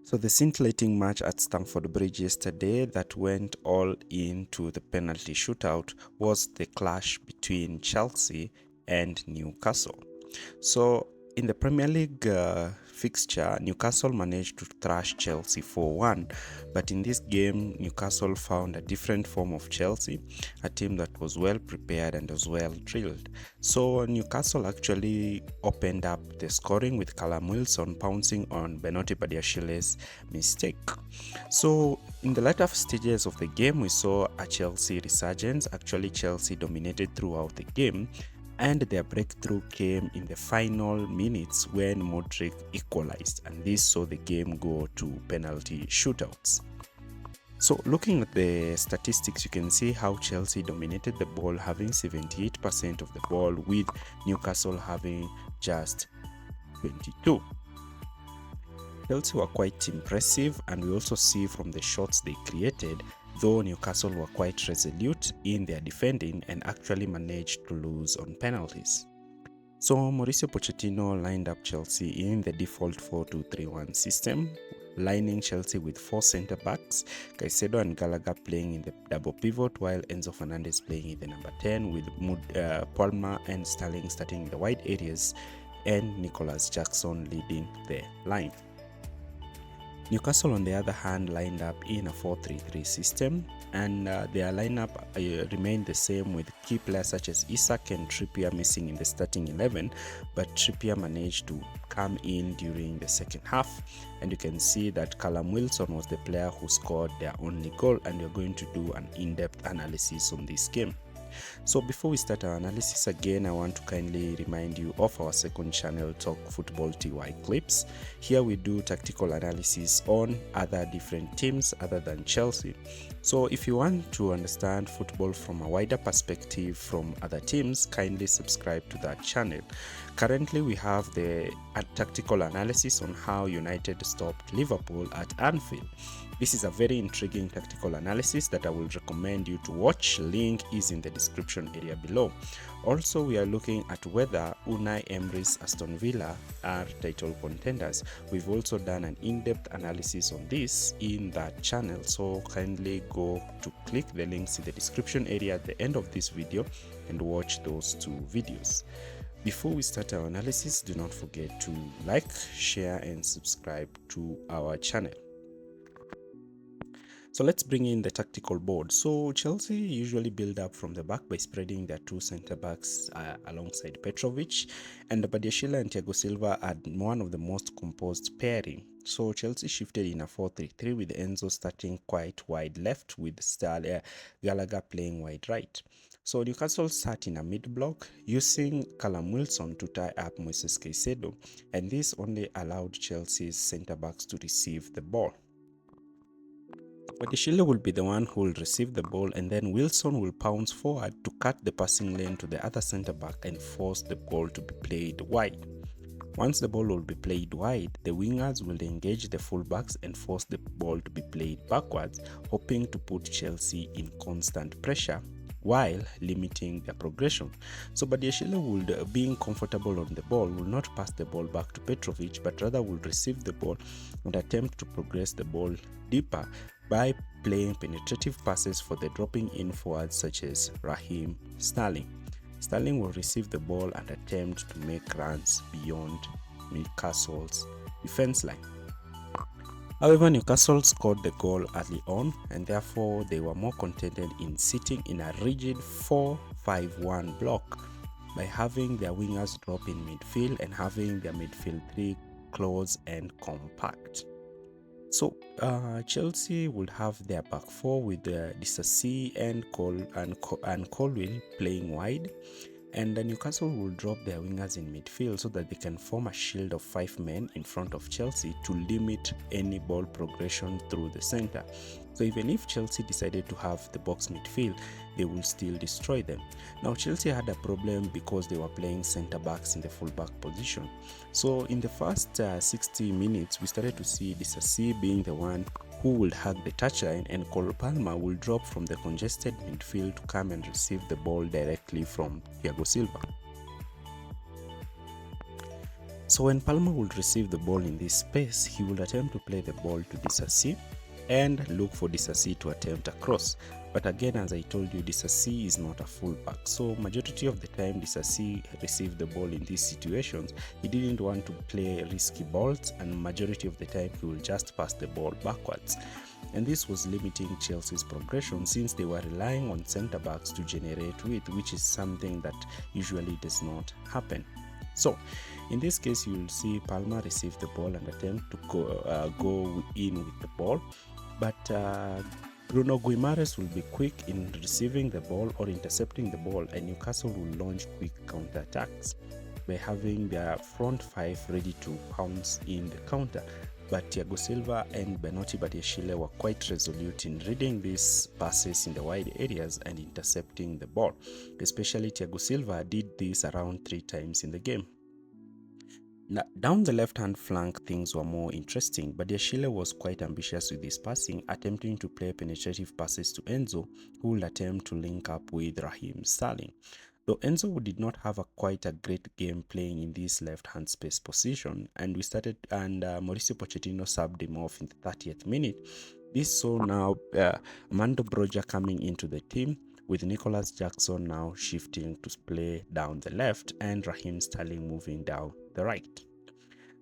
So the scintillating match at Stamford Bridge yesterday that went all into the penalty shootout was the clash between Chelsea and Newcastle. So in the Premier League fixture, Newcastle managed to thrash Chelsea 4-1, but in this game, Newcastle found a different form of Chelsea, a team that was well prepared and was well drilled. So Newcastle actually opened up the scoring with Callum Wilson pouncing on Benoit Badiashile's mistake. So in the latter stages of the game, we saw a Chelsea resurgence. Actually, Chelsea dominated throughout the game, and their breakthrough came in the final minutes when Modric equalized, and this saw the game go to penalty shootouts. So looking at the statistics, you can see how Chelsea dominated the ball, having 78% of the ball, with Newcastle having just 22. Chelsea were quite impressive, and we also see from the shots they created, though Newcastle were quite resolute in their defending and actually managed to lose on penalties. So Mauricio Pochettino lined up Chelsea in the default 4-2-3-1 system, lining Chelsea with 4 centre-backs, Caicedo and Gallagher playing in the double pivot, while Enzo Fernandez playing in the number 10, with Palmer and Sterling starting in the wide areas, and Nicholas Jackson leading the line. Newcastle, on the other hand, lined up in a 4-3-3 system, and their lineup remained the same, with key players such as Isak and Trippier missing in the starting 11, but Trippier managed to come in during the second half, and you can see that Callum Wilson was the player who scored their only goal, and we're going to do an in-depth analysis on this game. So before we start our analysis, again, I want to kindly remind you of our second channel, Talk Football TY Clips. Here we do tactical analysis on other different teams other than Chelsea. So if you want to understand football from a wider perspective from other teams, kindly subscribe to that channel. Currently, we have the tactical analysis on how United stopped Liverpool at Anfield. This is a very intriguing tactical analysis that I will recommend you to watch. Link is in the description area below. Also, we are looking at whether Unai Emery's Aston Villa are title contenders. We've also done an in-depth analysis on this in that channel, so kindly go to click the links in the description area at the end of this video and watch those 2 videos. Before we start our analysis, do not forget to like, share and subscribe to our channel. So let's bring in the tactical board. So Chelsea usually build up from the back by spreading their 2 centre-backs alongside Petrovic, and Badiashile and Thiago Silva are one of the most composed pairing. So Chelsea shifted in a 4-3-3 with Enzo starting quite wide left, with Gallagher playing wide right. So Newcastle sat in a mid-block using Callum Wilson to tie up Moises Caicedo, and this only allowed Chelsea's centre-backs to receive the ball. Badiashile will be the one who will receive the ball, and then Wilson will pounce forward to cut the passing lane to the other centre-back and force the ball to be played wide. Once the ball will be played wide, the wingers will engage the fullbacks and force the ball to be played backwards, hoping to put Chelsea in constant pressure while limiting their progression. So Badiashile would, being comfortable on the ball, will not pass the ball back to Petrovic, but rather will receive the ball and attempt to progress the ball deeper by playing penetrative passes for the dropping in forwards such as Raheem Sterling. Sterling will receive the ball and attempt to make runs beyond Newcastle's defense line. However, Newcastle scored the goal early on, and therefore they were more contented in sitting in a rigid 4-5-1 block by having their wingers drop in midfield and having their midfield 3 close and compact. So Chelsea would have their back 4 with Disasi and Colwill playing wide, and Newcastle will drop their wingers in midfield so that they can form a shield of 5 men in front of Chelsea to limit any ball progression through the center. So even if Chelsea decided to have the box midfield, they will still destroy them. Now Chelsea had a problem because they were playing center backs in the full back position. So in the first 60 minutes, we started to see Disasi being the one who will hug the touchline, and Cole Palmer will drop from the congested midfield to come and receive the ball directly from Thiago Silva. So when Palmer would receive the ball in this space, he would attempt to play the ball to Disasi and look for Disasi to attempt a cross. But again, as I told you, Disasi is not a fullback. So majority of the time Disasi received the ball in these situations, he didn't want to play risky balls, and majority of the time he will just pass the ball backwards. And this was limiting Chelsea's progression since they were relying on centre-backs to generate width, which is something that usually does not happen. So in this case, you will see Palmer receive the ball and attempt to go in with the ball, but Bruno Guimaraes will be quick in receiving the ball or intercepting the ball, and Newcastle will launch quick counter-attacks by having their front five ready to pounce in the counter. But Thiago Silva and Benotti Badiashile were quite resolute in reading these passes in the wide areas and intercepting the ball. Especially Thiago Silva did this around 3 times in the game. Now, down the left-hand flank, things were more interesting, but Badiashile was quite ambitious with his passing, attempting to play penetrative passes to Enzo, who will attempt to link up with Raheem Sterling. Though Enzo did not have quite a great game playing in this left-hand space position, and Mauricio Pochettino subbed him off in the 30th minute. This saw now Armando Broja coming into the team, with Nicholas Jackson now shifting to play down the left and Raheem Sterling moving down the right.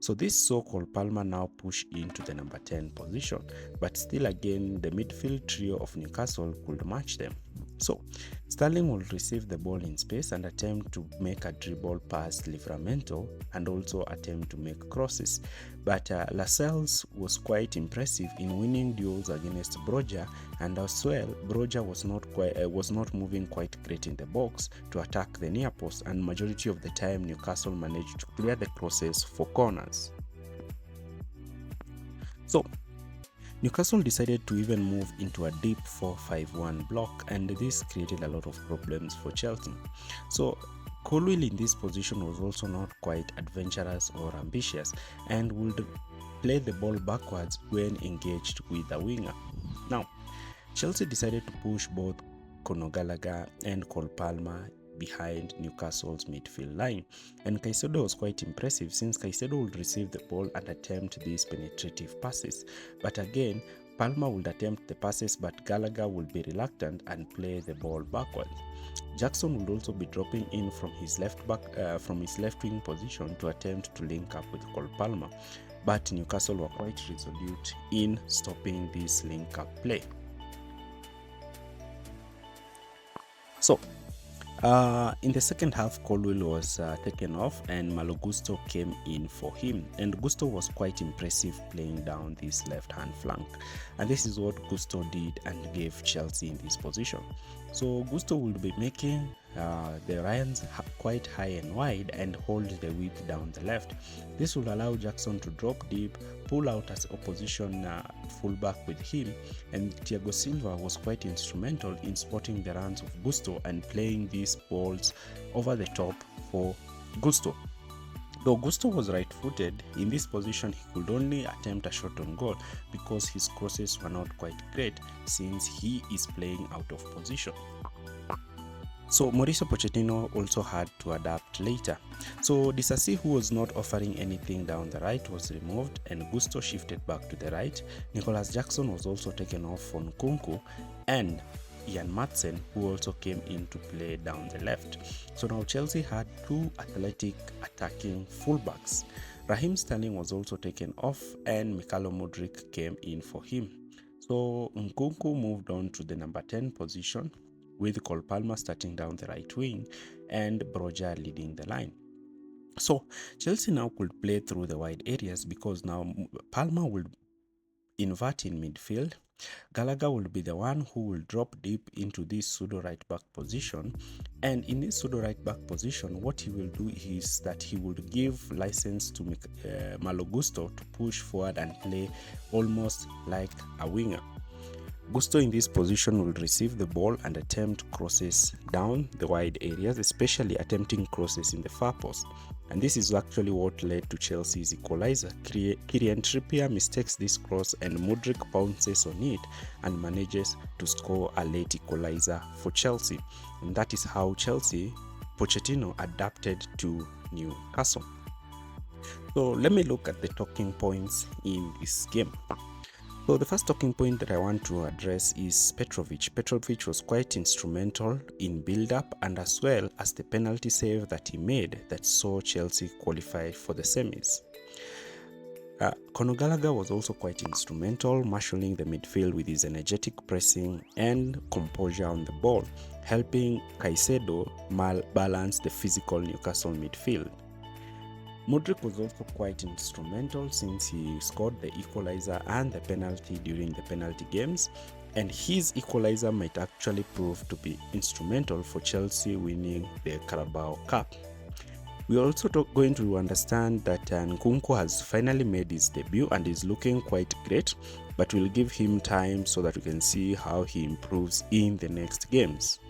So this so-called Palmer now push into the number 10 position, but still again the midfield trio of Newcastle could match them. So Sterling will receive the ball in space and attempt to make a dribble past Livramento and also attempt to make crosses. But Lascelles was quite impressive in winning duels against Broja, and as well Broja was not moving quite great in the box to attack the near post, and majority of the time Newcastle managed to clear the crosses for corners. So Newcastle decided to even move into a deep 4-5-1 block, and this created a lot of problems for Chelsea. So Colwill in this position was also not quite adventurous or ambitious and would play the ball backwards when engaged with a winger. Now, Chelsea decided to push both Conor Gallagher and Cole Palmer behind Newcastle's midfield line, and Caicedo was quite impressive since Caicedo would receive the ball and attempt these penetrative passes, but again Palmer would attempt the passes, but Gallagher would be reluctant and play the ball backwards. Jackson would also be dropping in from his left wing position to attempt to link up with Cole Palmer, but Newcastle were quite resolute in stopping this link up play. So in the second half, Colwill was taken off and Malo Gusto came in for him, and Gusto was quite impressive playing down this left-hand flank, and this is what Gusto did and gave Chelsea in this position. So Gusto will be making the Ryans quite high and wide and hold the width down the left. This will allow Jackson to drop deep, pull out as opposition fullback with him, and Thiago Silva was quite instrumental in spotting the runs of Gusto and playing these balls over the top for Gusto. Though Gusto was right-footed, in this position he could only attempt a shot on goal because his crosses were not quite great since he is playing out of position. So Mauricio Pochettino also had to adapt later. So Disasi, who was not offering anything down the right, was removed and Gusto shifted back to the right. Nicholas Jackson was also taken off for Nkunku, and Ian Madsen, who also came in to play down the left. So now Chelsea had two athletic attacking fullbacks. Raheem Sterling was also taken off and Mikhailo Mudryk came in for him. So Nkunku moved on to the number 10 position, with Cole Palmer starting down the right wing and Broja leading the line. So Chelsea now could play through the wide areas because now Palmer will invert in midfield. Gallagher will be the one who will drop deep into this pseudo right back position, and in this pseudo right back position what he will do is that he will give license to Malo Gusto to push forward and play almost like a winger. Gusto in this position will receive the ball and attempt crosses down the wide areas, especially attempting crosses in the far post. And this is actually what led to Chelsea's equalizer. Kieran Trippier mistakes this cross and Mudryk bounces on it and manages to score a late equalizer for Chelsea. And that is how Pochettino adapted to Newcastle. So let me look at the talking points in this game. So the first talking point that I want to address is Petrovic. Petrovic was quite instrumental in build-up and as well as the penalty save that he made that saw Chelsea qualify for the semis. Conor Gallagher was also quite instrumental, marshalling the midfield with his energetic pressing and composure on the ball, helping Caicedo balance the physical Newcastle midfield. Mudryk was also quite instrumental since he scored the equalizer and the penalty during the penalty games, and his equalizer might actually prove to be instrumental for Chelsea winning the Carabao Cup. We are also going to understand that Nkunku has finally made his debut and is looking quite great, but we'll give him time so that we can see how he improves in the next games.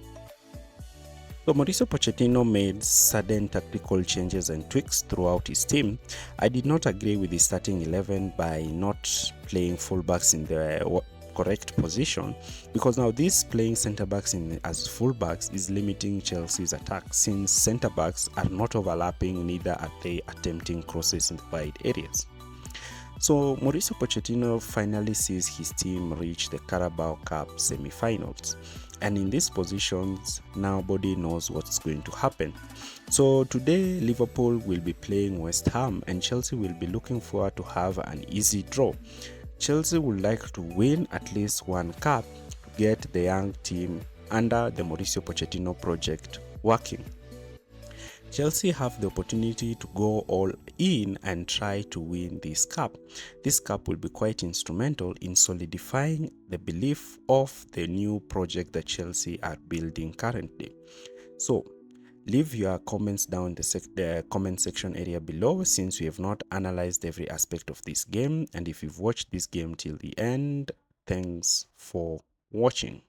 So Mauricio Pochettino made sudden tactical changes and tweaks throughout his team. I did not agree with the starting 11 by not playing fullbacks in the correct position, because now this playing centre backs as fullbacks is limiting Chelsea's attack, since centre backs are not overlapping, neither are they attempting crosses in the wide areas. So Mauricio Pochettino finally sees his team reach the Carabao Cup semi-finals, and in these positions nobody knows what's going to happen. So today Liverpool will be playing West Ham and Chelsea will be looking forward to have an easy draw. Chelsea would like to win at least one cup to get the young team under the Mauricio Pochettino project working. Chelsea have the opportunity to go all in and try to win this cup. This cup will be quite instrumental in solidifying the belief of the new project that Chelsea are building currently. So leave your comments down the comment section area below, since we have not analyzed every aspect of this game, and if you've watched this game till the end, thanks for watching.